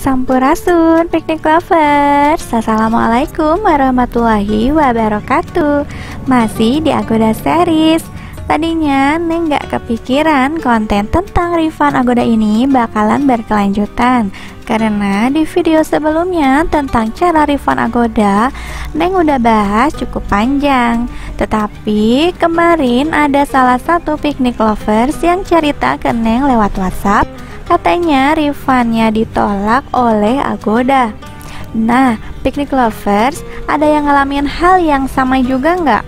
Sampurasun piknik lovers. Assalamualaikum warahmatullahi wabarakatuh. Masih di Agoda Series. Tadinya Neng gak kepikiran konten tentang refund Agoda ini bakalan berkelanjutan, karena di video sebelumnya tentang cara refund Agoda Neng udah bahas cukup panjang. Tetapi kemarin ada salah satu piknik lovers yang cerita ke Neng lewat WhatsApp, katanya refundnya ditolak oleh Agoda. Nah, piknik lovers, ada yang ngalamin hal yang sama juga nggak?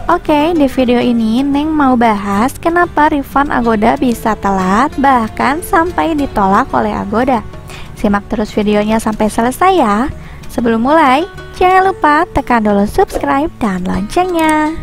Oke, di video ini Neng mau bahas kenapa refund Agoda bisa telat bahkan sampai ditolak oleh Agoda. Simak terus videonya sampai selesai ya. Sebelum mulai, jangan lupa tekan dulu subscribe dan loncengnya.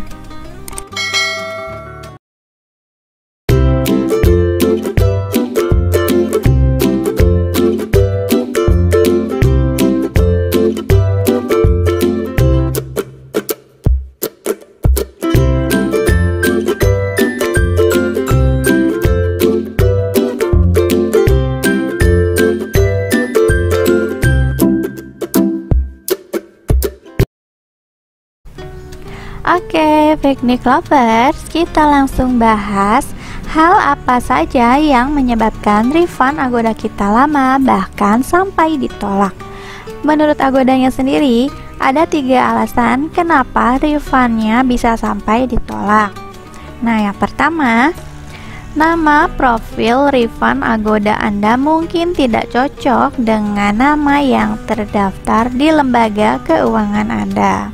Oke, piknik lovers, kita langsung bahas hal apa saja yang menyebabkan refund Agoda kita lama bahkan sampai ditolak. Menurut Agodanya sendiri, ada 3 alasan kenapa refundnya bisa sampai ditolak. Nah, yang pertama, nama profil refund Agoda Anda mungkin tidak cocok dengan nama yang terdaftar di lembaga keuangan Anda.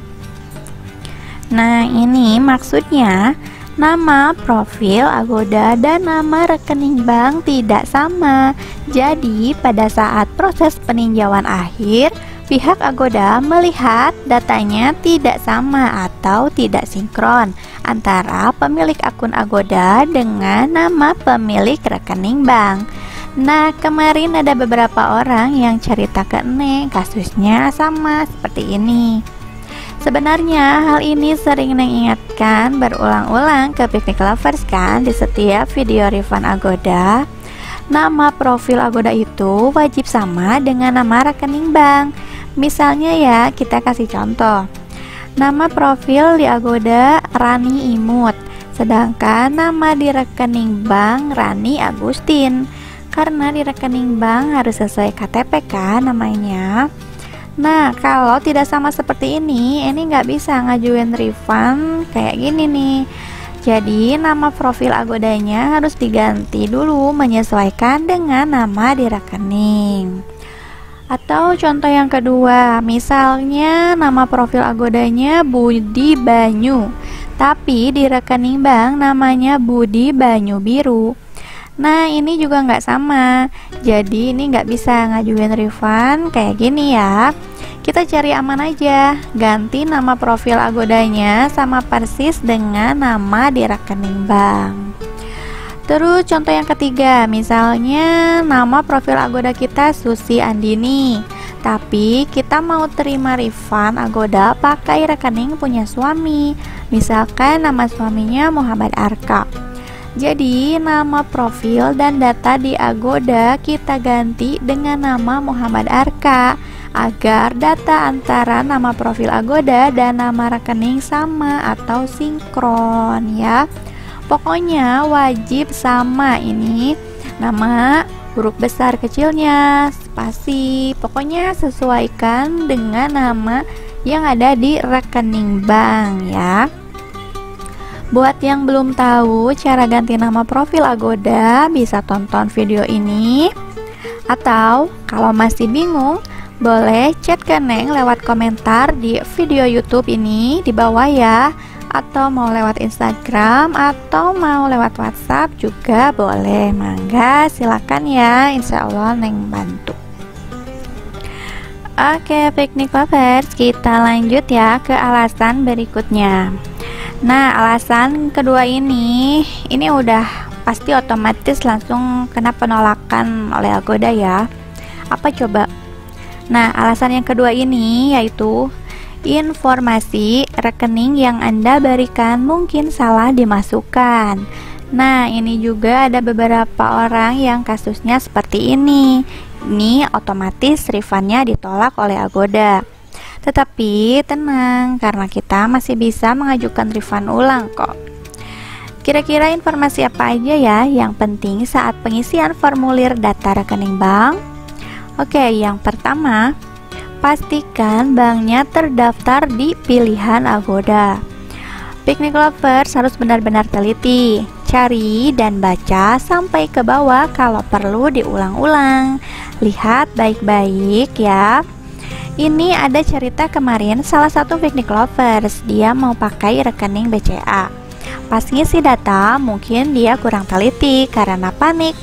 Nah, ini maksudnya nama profil Agoda dan nama rekening bank tidak sama. Jadi, pada saat proses peninjauan akhir, pihak Agoda melihat datanya tidak sama atau tidak sinkron antara pemilik akun Agoda dengan nama pemilik rekening bank. Nah, kemarin ada beberapa orang yang cerita ke Neng kasusnya sama seperti ini. Sebenarnya hal ini sering Neng ingatkan berulang-ulang ke piknik lovers kan di setiap video refund Agoda. Nama profil Agoda itu wajib sama dengan nama rekening bank. Misalnya ya, kita kasih contoh. Nama profil di Agoda Rani Imut, sedangkan nama di rekening bank Rani Agustin. Karena di rekening bank harus sesuai KTP kan namanya. Nah, kalau tidak sama seperti ini nggak bisa ngajuin refund kayak gini nih. Jadi, nama profil Agodanya harus diganti dulu menyesuaikan dengan nama di rekening. Atau contoh yang kedua, misalnya nama profil Agodanya Budi Banyu, tapi di rekening bank namanya Budi Banyu Biru. Nah, ini juga nggak sama. Jadi ini nggak bisa ngajuin refund kayak gini ya. Kita cari aman aja, ganti nama profil Agodanya sama persis dengan nama di rekening bank. Terus contoh yang ketiga, misalnya nama profil Agoda kita Susi Andini, tapi kita mau terima refund Agoda pakai rekening punya suami. Misalkan nama suaminya Muhammad Arka. Jadi nama profil dan data di Agoda kita ganti dengan nama Muhammad Arka agar data antara nama profil Agoda dan nama rekening sama atau sinkron ya. Pokoknya wajib sama ini, nama, huruf besar kecilnya, spasi, pokoknya sesuaikan dengan nama yang ada di rekening bank ya. Buat yang belum tahu cara ganti nama profil Agoda, bisa tonton video ini. Atau kalau masih bingung, boleh chat ke Neng lewat komentar di video YouTube ini di bawah ya. Atau mau lewat Instagram atau mau lewat WhatsApp juga boleh. Mangga silakan ya, insya Allah Neng bantu. Oke, piknik lovers, kita lanjut ya ke alasan berikutnya. Nah, alasan kedua ini udah pasti otomatis langsung kena penolakan oleh Agoda ya. Apa coba? Nah, alasan yang kedua ini yaitu informasi rekening yang Anda berikan mungkin salah dimasukkan. Nah, ini juga ada beberapa orang yang kasusnya seperti ini. Ini otomatis refundnya ditolak oleh Agoda. Tetapi tenang, karena kita masih bisa mengajukan refund ulang kok. Kira-kira informasi apa aja ya yang penting saat pengisian formulir data rekening bank? Oke, yang pertama, pastikan banknya terdaftar di pilihan Agoda. Picnic Lovers harus benar-benar teliti, cari dan baca sampai ke bawah kalau perlu diulang-ulang. Lihat baik-baik ya. Ini ada cerita kemarin salah satu Picnic Lovers, dia mau pakai rekening BCA. Pas ngisi data, mungkin dia kurang teliti karena panik.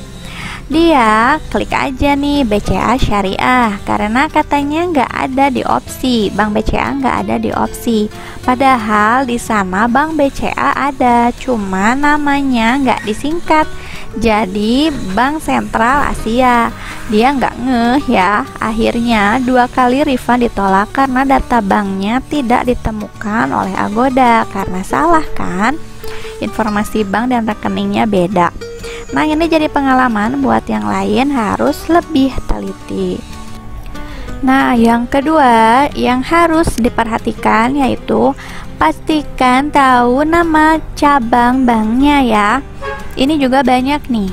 Dia klik aja nih BCA Syariah karena katanya nggak ada di opsi, Bank BCA nggak ada di opsi. Padahal di sana Bank BCA ada, cuma namanya nggak disingkat. Jadi Bank Sentral Asia. Dia nggak ngeh ya. Akhirnya 2 kali refund ditolak karena data banknya tidak ditemukan oleh Agoda karena salah kan? Informasi bank dan rekeningnya beda. Nah, ini jadi pengalaman buat yang lain harus lebih teliti. Nah, yang kedua yang harus diperhatikan yaitu pastikan tahu nama cabang banknya ya. Ini juga banyak nih.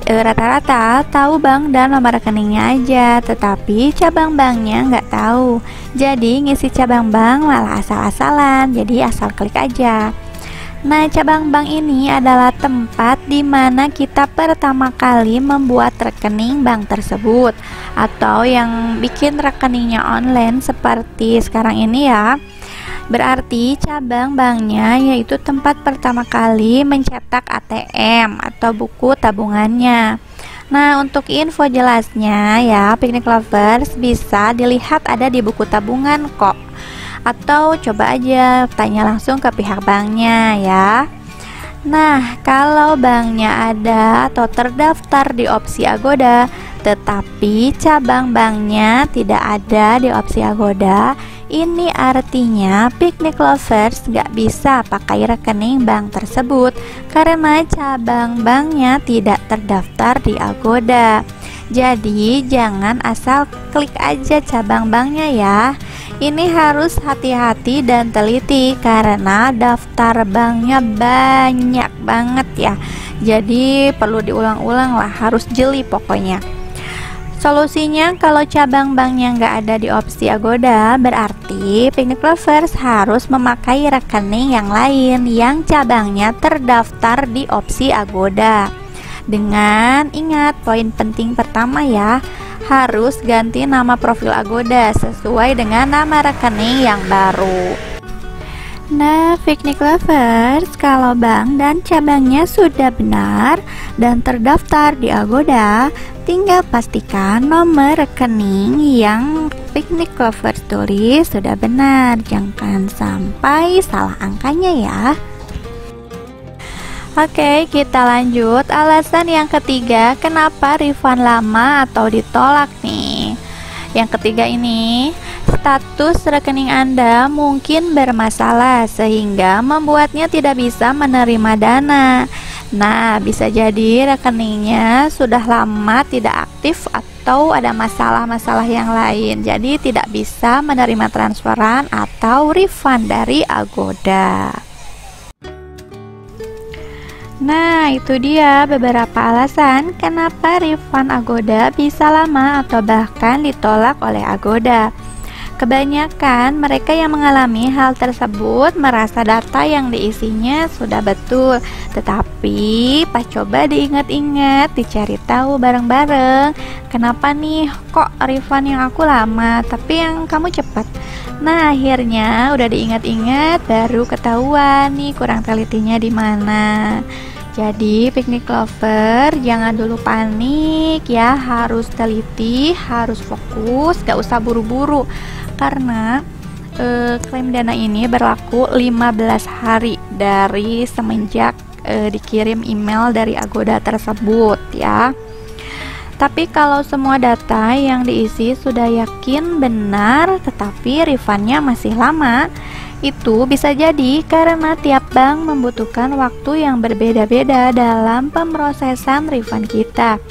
Rata-rata tahu bank dan nomor rekeningnya aja, tetapi cabang banknya nggak tahu. Jadi ngisi cabang bank malah asal-asalan, jadi asal klik aja. Nah, cabang bank ini adalah tempat di mana kita pertama kali membuat rekening bank tersebut atau yang bikin rekeningnya online seperti sekarang ini ya. Berarti cabang banknya yaitu tempat pertama kali mencetak ATM atau buku tabungannya. Nah, untuk info jelasnya ya, Picnic Lovers bisa dilihat ada di buku tabungan kok. Atau coba aja tanya langsung ke pihak banknya ya. Nah, kalau banknya ada atau terdaftar di opsi Agoda, tetapi cabang banknya tidak ada di opsi Agoda, ini artinya Picnic Lovers nggak bisa pakai rekening bank tersebut karena cabang banknya tidak terdaftar di Agoda. Jadi jangan asal klik aja cabang banknya ya. Ini harus hati-hati dan teliti karena daftar banknya banyak banget ya. Jadi perlu diulang-ulang lah, harus jeli pokoknya. Solusinya kalau cabang banknya nggak ada di opsi Agoda, berarti Picnic Lovers harus memakai rekening yang lain yang cabangnya terdaftar di opsi Agoda. Dengan ingat poin penting pertama ya, harus ganti nama profil Agoda sesuai dengan nama rekening yang baru. Nah, Picnic Lovers, kalau bank dan cabangnya sudah benar dan terdaftar di Agoda, tinggal pastikan nomor rekening yang Picnic Lovers tulis sudah benar. Jangan sampai salah angkanya ya. Oke, kita lanjut. Alasan yang ketiga, kenapa refund lama atau ditolak nih? Yang ketiga ini, status rekening Anda mungkin bermasalah sehingga membuatnya tidak bisa menerima dana. Nah, bisa jadi rekeningnya sudah lama tidak aktif atau ada masalah-masalah yang lain. Jadi tidak bisa menerima transferan atau refund dari Agoda. Nah, itu dia beberapa alasan kenapa refund Agoda bisa lama atau bahkan ditolak oleh Agoda. Kebanyakan mereka yang mengalami hal tersebut merasa data yang diisinya sudah betul, tetapi pas coba diingat-ingat, dicari tahu bareng-bareng, kenapa nih kok refund yang aku lama tapi yang kamu cepat. Nah, akhirnya udah diingat-ingat baru ketahuan nih kurang telitinya di mana. Jadi Picnic Lover jangan dulu panik ya, harus teliti, harus fokus, gak usah buru-buru karena klaim dana ini berlaku 15 hari dari semenjak dikirim email dari Agoda tersebut ya. Tapi kalau semua data yang diisi sudah yakin benar tetapi refundnya masih lama, itu bisa jadi karena tiap bank membutuhkan waktu yang berbeda-beda dalam pemrosesan refund kita.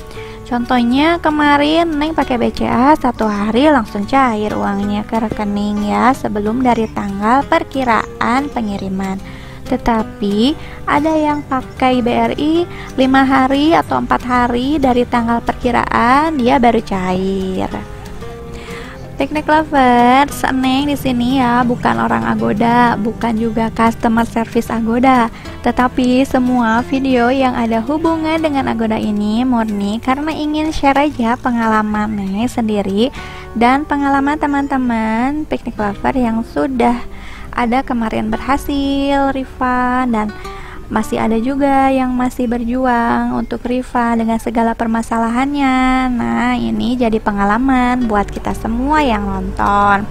Contohnya kemarin Neng pakai BCA 1 hari langsung cair uangnya ke rekening ya, sebelum dari tanggal perkiraan pengiriman. Tetapi ada yang pakai BRI 5 hari atau 4 hari dari tanggal perkiraan dia baru cair. Piknik lovers, Neng di sini ya bukan orang Agoda, bukan juga customer service Agoda, tetapi semua video yang ada hubungan dengan Agoda ini murni karena ingin share aja pengalaman Neng sendiri dan pengalaman teman-teman piknik lover yang sudah ada kemarin berhasil refund, dan masih ada juga yang masih berjuang untuk refund dengan segala permasalahannya. Nah, ini jadi pengalaman buat kita semua yang nonton.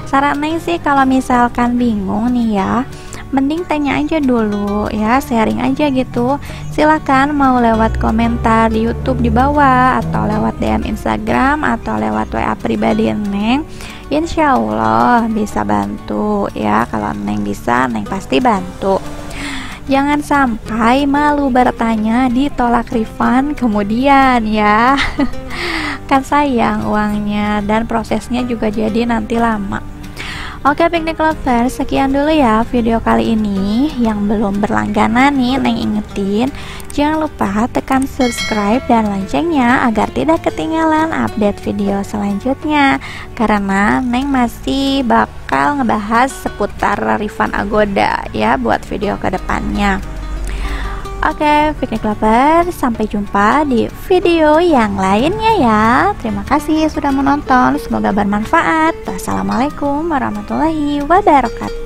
Saran Neng sih kalau misalkan bingung nih ya, mending tanya aja dulu ya, sharing aja gitu. Silakan mau lewat komentar di YouTube di bawah, atau lewat DM Instagram, atau lewat WA pribadi Neng. Insya Allah bisa bantu ya. Kalau Neng bisa, Neng pasti bantu. Jangan sampai malu bertanya ditolak refund kemudian ya. Kan sayang uangnya dan prosesnya juga jadi nanti lama. Oke piknik lovers, sekian dulu ya video kali ini. Yang belum berlangganan nih, Neng ingetin jangan lupa tekan subscribe dan loncengnya agar tidak ketinggalan update video selanjutnya, karena Neng masih bakal ngebahas seputar refund Agoda ya buat video kedepannya. Oke piknik lovers, sampai jumpa di video yang lainnya ya. Terima kasih sudah menonton, semoga bermanfaat. Wassalamualaikum warahmatullahi wabarakatuh.